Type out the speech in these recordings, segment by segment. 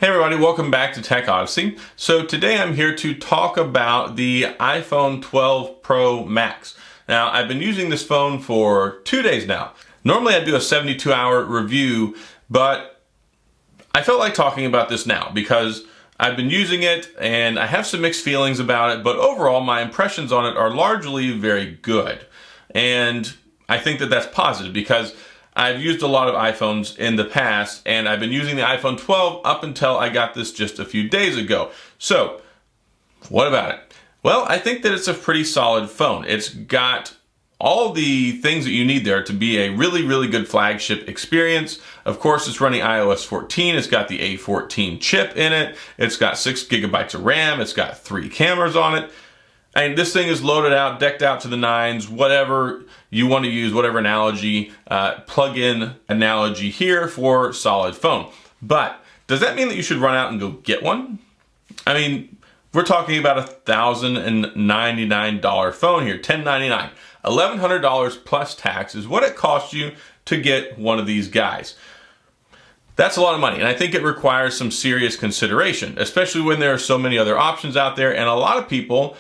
Hey everybody, welcome back to Tech Odyssey. So today I'm here to talk about the iPhone 12 Pro Max. Now I've been using this phone for 2 days now. Normally I do a 72-hour review, but I felt like talking about this now because I've been using it and I have some mixed feelings about it, but overall my impressions on it are largely very good. And I think that that's positive because I've used a lot of iPhones in the past, and I've been using the iPhone 12 up until I got this just a few days ago. So, what about it? Well, I think that it's a pretty solid phone. It's got all the things that you need there to be a really, really good flagship experience. Of course, it's running iOS 14. It's got the A14 chip in it. It's got 6 gigabytes of RAM. It's got 3 cameras on it. And this thing is loaded out, decked out to the nines, whatever you want to use, whatever analogy, plug-in analogy here for solid phone. But does that mean that you should run out and go get one? I mean, we're talking about a $1,099 phone here, $1,099. $1,100 plus tax is what it costs you to get one of these guys. That's a lot of money, and I think it requires some serious consideration, especially when there are so many other options out there, and a lot of people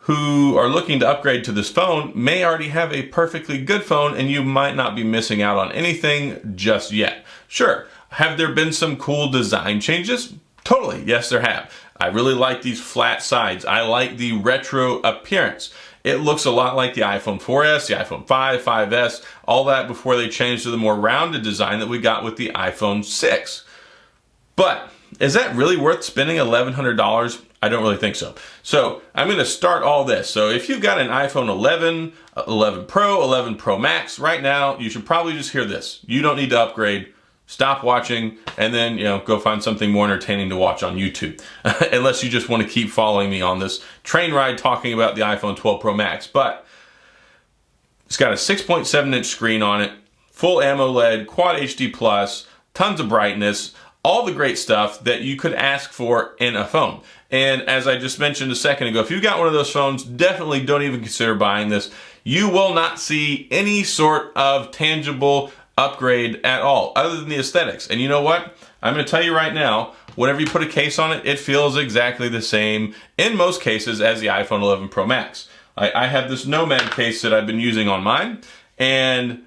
who are looking to upgrade to this phone may already have a perfectly good phone and you might not be missing out on anything just yet. Sure, have there been some cool design changes? Totally, yes there have. I really like these flat sides. I like the retro appearance. It looks a lot like the iPhone 4S, the iPhone 5, 5S, all that before they changed to the more rounded design that we got with the iPhone 6. But is that really worth spending $1,100? I don't really think so. So I'm going to start all this. So if you've got an iPhone 11, 11 Pro, 11 Pro Max, right now, you should probably just hear this. You don't need to upgrade. Stop watching and then, go find something more entertaining to watch on YouTube. Unless you just want to keep following me on this train ride talking about the iPhone 12 Pro Max. But it's got a 6.7-inch screen on it, full AMOLED, Quad HD+, tons of brightness, all the great stuff that you could ask for in a phone. And as I just mentioned a second ago, if you've got one of those phones, definitely don't even consider buying this. You will not see any sort of tangible upgrade at all, other than the aesthetics. And you know what? I'm going to tell you right now, whenever you put a case on it, it feels exactly the same in most cases as the iPhone 11 Pro Max. I have this Nomad case that I've been using on mine, and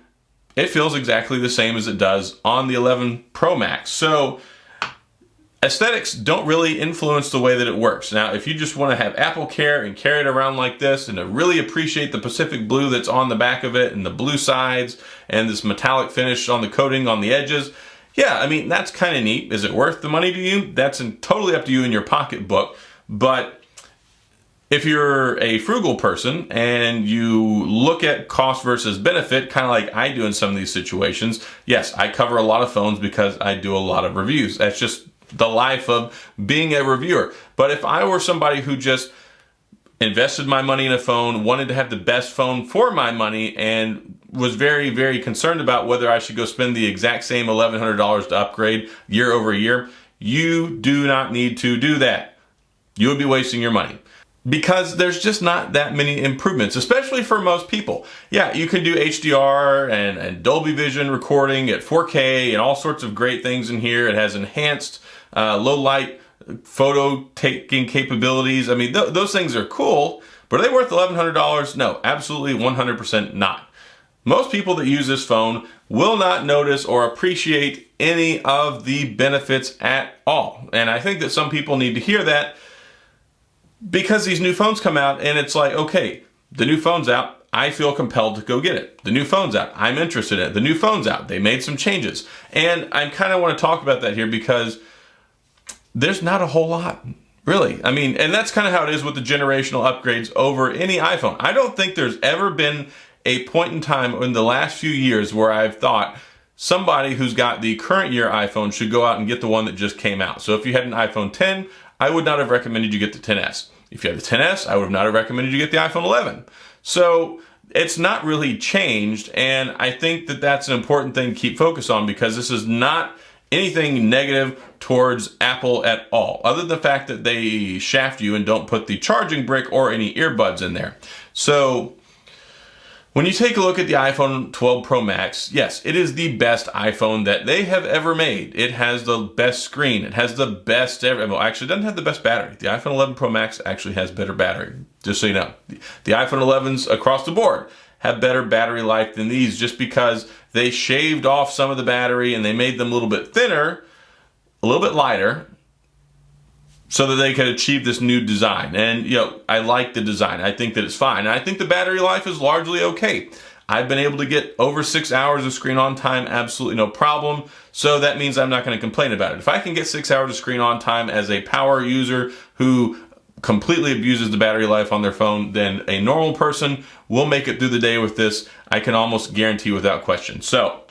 it feels exactly the same as it does on the 11 Pro Max. So aesthetics don't really influence the way that it works. Now, if you just want to have Apple Care and carry it around like this and to really appreciate the Pacific blue that's on the back of it and the blue sides and this metallic finish on the coating on the edges, yeah, I mean, that's kind of neat. Is it worth the money to you? That's totally up to you in your pocketbook. But if you're a frugal person and you look at cost versus benefit, kind of like I do in some of these situations, yes, I cover a lot of phones because I do a lot of reviews. That's just the life of being a reviewer. But if I were somebody who just invested my money in a phone, wanted to have the best phone for my money, and was very, very concerned about whether I should go spend the exact same $1,100 to upgrade year over year, you do not need to do that. You would be wasting your money. Because there's just not that many improvements, especially for most people. Yeah, you can do HDR and Dolby Vision recording at 4K and all sorts of great things in here. It has enhanced low light photo taking capabilities. I mean, those things are cool, but are they worth $1,100? No, absolutely 100% not. Most people that use this phone will not notice or appreciate any of the benefits at all. And I think that some people need to hear that, because these new phones come out and it's like, okay, the new phone's out, I feel compelled to go get it. The new phone's out, I'm interested in it. The new phone's out, they made some changes. And I kind of want to talk about that here because there's not a whole lot, really. I mean, and that's kind of how it is with the generational upgrades over any iPhone. I don't think there's ever been a point in time in the last few years where I've thought somebody who's got the current year iPhone should go out and get the one that just came out. So if you had an iPhone 10, I would not have recommended you get the 10S. If you have the 10S, I would not have recommended you get the iPhone 11. So it's not really changed, and I think that that's an important thing to keep focus on because this is not anything negative towards Apple at all, other than the fact that they shaft you and don't put the charging brick or any earbuds in there. So When you take a look at the iPhone 12 Pro Max, yes, it is the best iPhone that they have ever made. It has the best screen. It has the best well, actually, it doesn't have the best battery. The iPhone 11 Pro Max actually has better battery, just so you know. The iPhone 11s across the board have better battery life than these just because they shaved off some of the battery and they made them a little bit thinner, a little bit lighter, so that they could achieve this new design. And, I like the design. I think that it's fine. And I think the battery life is largely okay. I've been able to get over 6 hours of screen on time, absolutely no problem. So that means I'm not going to complain about it. If I can get 6 hours of screen on time as a power user who completely abuses the battery life on their phone, then a normal person will make it through the day with this. I can almost guarantee without question. So,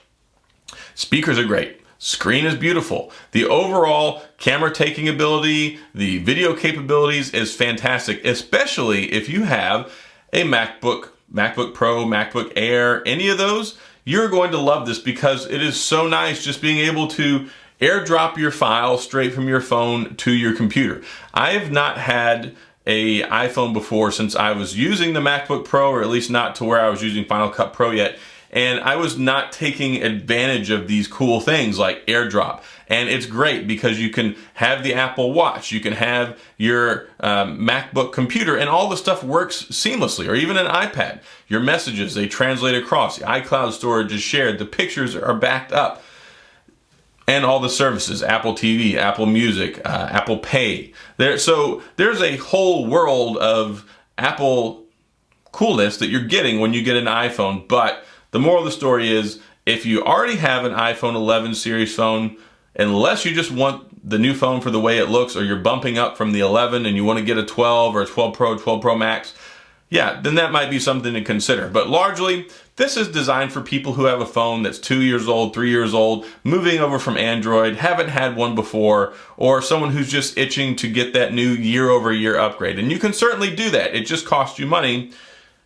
speakers are great. Screen is beautiful. The overall camera taking ability, the video capabilities is fantastic, especially if you have a MacBook Pro, MacBook Air, any of those. You're going to love this because it is so nice just being able to AirDrop your file straight from your phone to your computer. I have not had an iPhone before since I was using the MacBook Pro, or at least not to where I was using Final Cut Pro yet. And I was not taking advantage of these cool things like AirDrop. And it's great because you can have the Apple Watch, you can have your MacBook computer, and all the stuff works seamlessly, or even an iPad. Your messages, they translate across. The iCloud storage is shared. The pictures are backed up. And all the services, Apple TV, Apple Music, Apple Pay. So there's a whole world of Apple coolness that you're getting when you get an iPhone. But the moral of the story is, if you already have an iPhone 11 series phone, unless you just want the new phone for the way it looks, or you're bumping up from the 11 and you want to get a 12 or a 12 Pro, 12 Pro Max, yeah, then that might be something to consider. But largely, this is designed for people who have a phone that's 2 years old, 3 years old, moving over from Android, haven't had one before, or someone who's just itching to get that new year-over-year upgrade. And you can certainly do that. It just costs you money,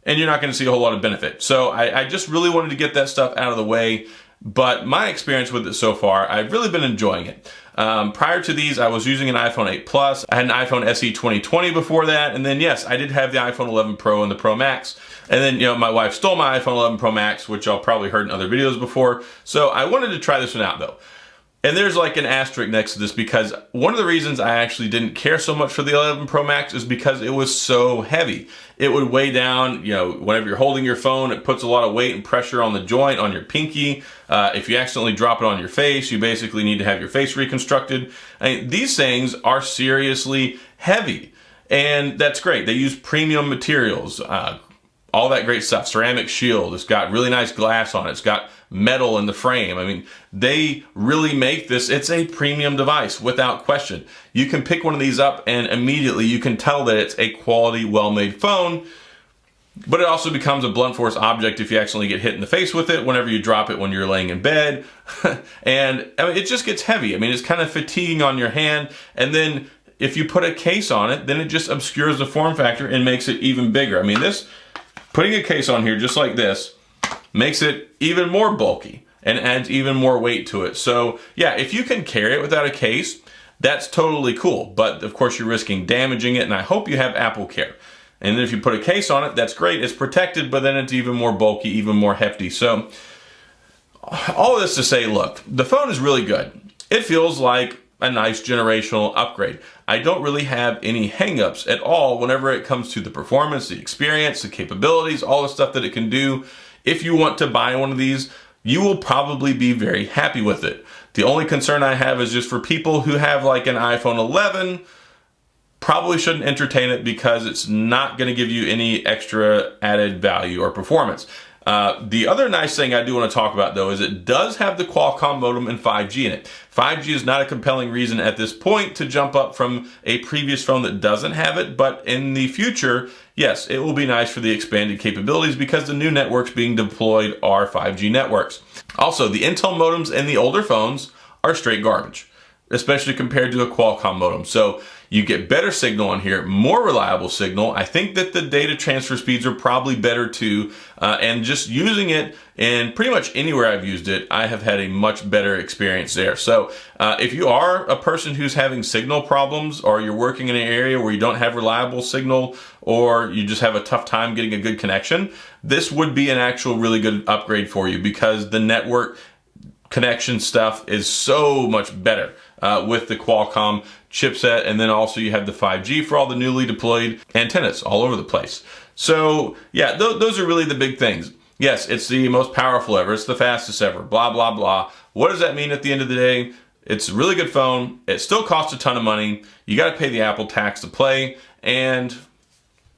and you're not going to see a whole lot of benefit. So I just really wanted to get that stuff out of the way. But my experience with it so far, I've really been enjoying it. Prior to these, I was using an iPhone 8 Plus. I had an iPhone SE 2020 before that. And then, yes, I did have the iPhone 11 Pro and the Pro Max. And then, my wife stole my iPhone 11 Pro Max, which y'all probably heard in other videos before. So I wanted to try this one out, though. And there's like an asterisk next to this, because one of the reasons I actually didn't care so much for the 11 Pro Max is because it was so heavy. It would weigh down, whenever you're holding your phone, it puts a lot of weight and pressure on the joint, on your pinky. If you accidentally drop it on your face, you basically need to have your face reconstructed. These things are seriously heavy, and that's great. They use premium materials, all that great stuff. Ceramic shield, it's got really nice glass on it. It's got metal in the frame. They really make this, it's a premium device without question. You can pick one of these up and immediately you can tell that it's a quality, well-made phone, but it also becomes a blunt force object if you accidentally get hit in the face with it whenever you drop it when you're laying in bed. And it just gets heavy. It's kind of fatiguing on your hand. And then if you put a case on it, then it just obscures the form factor and makes it even bigger. Putting a case on here just like this makes it even more bulky and adds even more weight to it. So yeah, if you can carry it without a case, that's totally cool. But of course you're risking damaging it, and I hope you have Apple Care. And then if you put a case on it, that's great. It's protected, but then it's even more bulky, even more hefty. So all of this to say, look, the phone is really good. It feels like a nice generational upgrade. I don't really have any hangups at all whenever it comes to the performance, the experience, the capabilities, all the stuff that it can do. If you want to buy one of these, you will probably be very happy with it. The only concern I have is just for people who have like an iPhone 11, probably shouldn't entertain it because it's not going to give you any extra added value or performance. The other nice thing I do want to talk about, though, is it does have the Qualcomm modem and 5G in it. 5G is not a compelling reason at this point to jump up from a previous phone that doesn't have it, but in the future, yes, it will be nice for the expanded capabilities because the new networks being deployed are 5G networks. Also, the Intel modems in the older phones are straight garbage. especially compared to a Qualcomm modem. So you get better signal on here, more reliable signal. I think that the data transfer speeds are probably better too. And just using it in pretty much anywhere I've used it, I have had a much better experience there. So if you are a person who's having signal problems, or you're working in an area where you don't have reliable signal, or you just have a tough time getting a good connection, this would be an actual really good upgrade for you, because the network connection stuff is so much better with the Qualcomm chipset. And then also you have the 5G for all the newly deployed antennas all over the place. So yeah, those are really the big things. Yes, it's the most powerful ever, it's the fastest ever, blah, blah, blah. What does that mean at the end of the day? It's a really good phone. It still costs a ton of money. You got to pay the Apple tax to play. And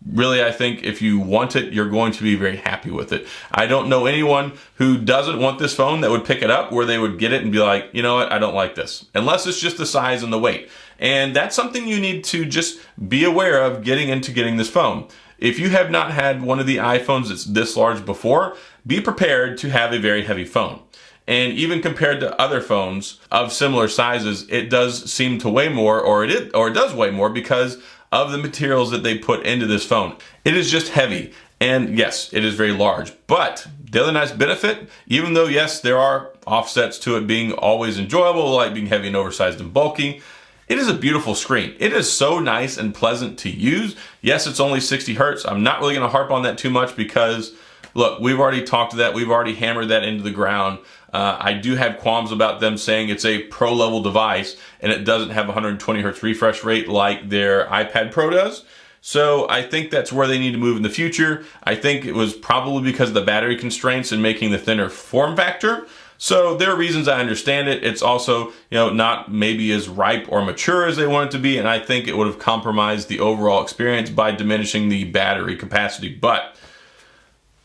really, I think if you want it, you're going to be very happy with it. I don't know anyone who doesn't want this phone that would pick it up, where they would get it and be like, you know what, I don't like this. Unless it's just the size and the weight. And that's something you need to just be aware of getting this phone. If you have not had one of the iPhones that's this large before, be prepared to have a very heavy phone. And even compared to other phones of similar sizes, it does seem to weigh more, or it does weigh more, because of the materials that they put into this phone. It is just heavy. And yes, it is very large. But the other nice benefit, even though yes, there are offsets to it being always enjoyable, like being heavy and oversized and bulky, it is a beautiful screen. It is so nice and pleasant to use. Yes, it's only 60 hertz. I'm not really gonna harp on that too much, because look, we've already talked to that. We've already hammered that into the ground. I do have qualms about them saying it's a pro level device and it doesn't have 120 hertz refresh rate like their iPad Pro does. So I think that's where they need to move in the future. I think it was probably because of the battery constraints and making the thinner form factor. So there are reasons, I understand it. It's also, not maybe as ripe or mature as they want it to be. And I think it would have compromised the overall experience by diminishing the battery capacity. But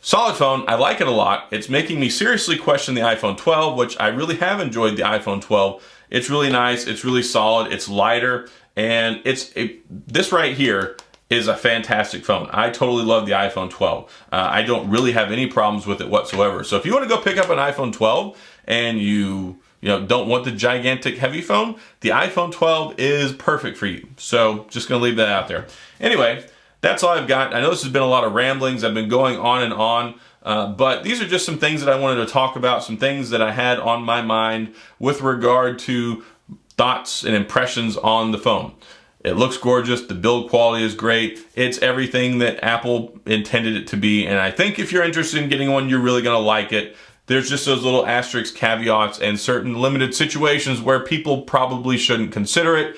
solid phone, I like it a lot. It's making me seriously question the iPhone 12, which I really have enjoyed the iPhone 12. It's really nice, it's really solid, it's lighter, and this right here is a fantastic phone. I totally love the iPhone 12. I don't really have any problems with it whatsoever. So if you want to go pick up an iPhone 12 and you don't want the gigantic heavy phone, the iPhone 12 is perfect for you. So just gonna leave that out there. Anyway, that's all I've got. I know this has been a lot of ramblings. I've been going on and on, but these are just some things that I wanted to talk about, some things that I had on my mind with regard to thoughts and impressions on the phone. It looks gorgeous. The build quality is great. It's everything that Apple intended it to be. And I think if you're interested in getting one, you're really going to like it. There's just those little asterisk caveats and certain limited situations where people probably shouldn't consider it,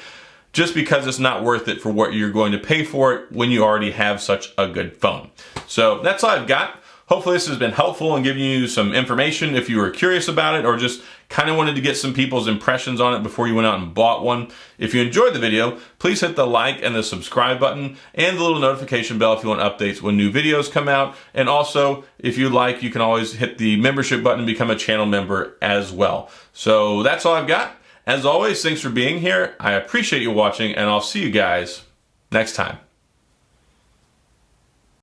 just because it's not worth it for what you're going to pay for it when you already have such a good phone. So that's all I've got. Hopefully this has been helpful in giving you some information if you were curious about it, or just kind of wanted to get some people's impressions on it before you went out and bought one. If you enjoyed the video, please hit the like and the subscribe button and the little notification bell if you want updates when new videos come out. And also, if you like, you can always hit the membership button and become a channel member as well. So that's all I've got. As always, thanks for being here. I appreciate you watching, and I'll see you guys next time.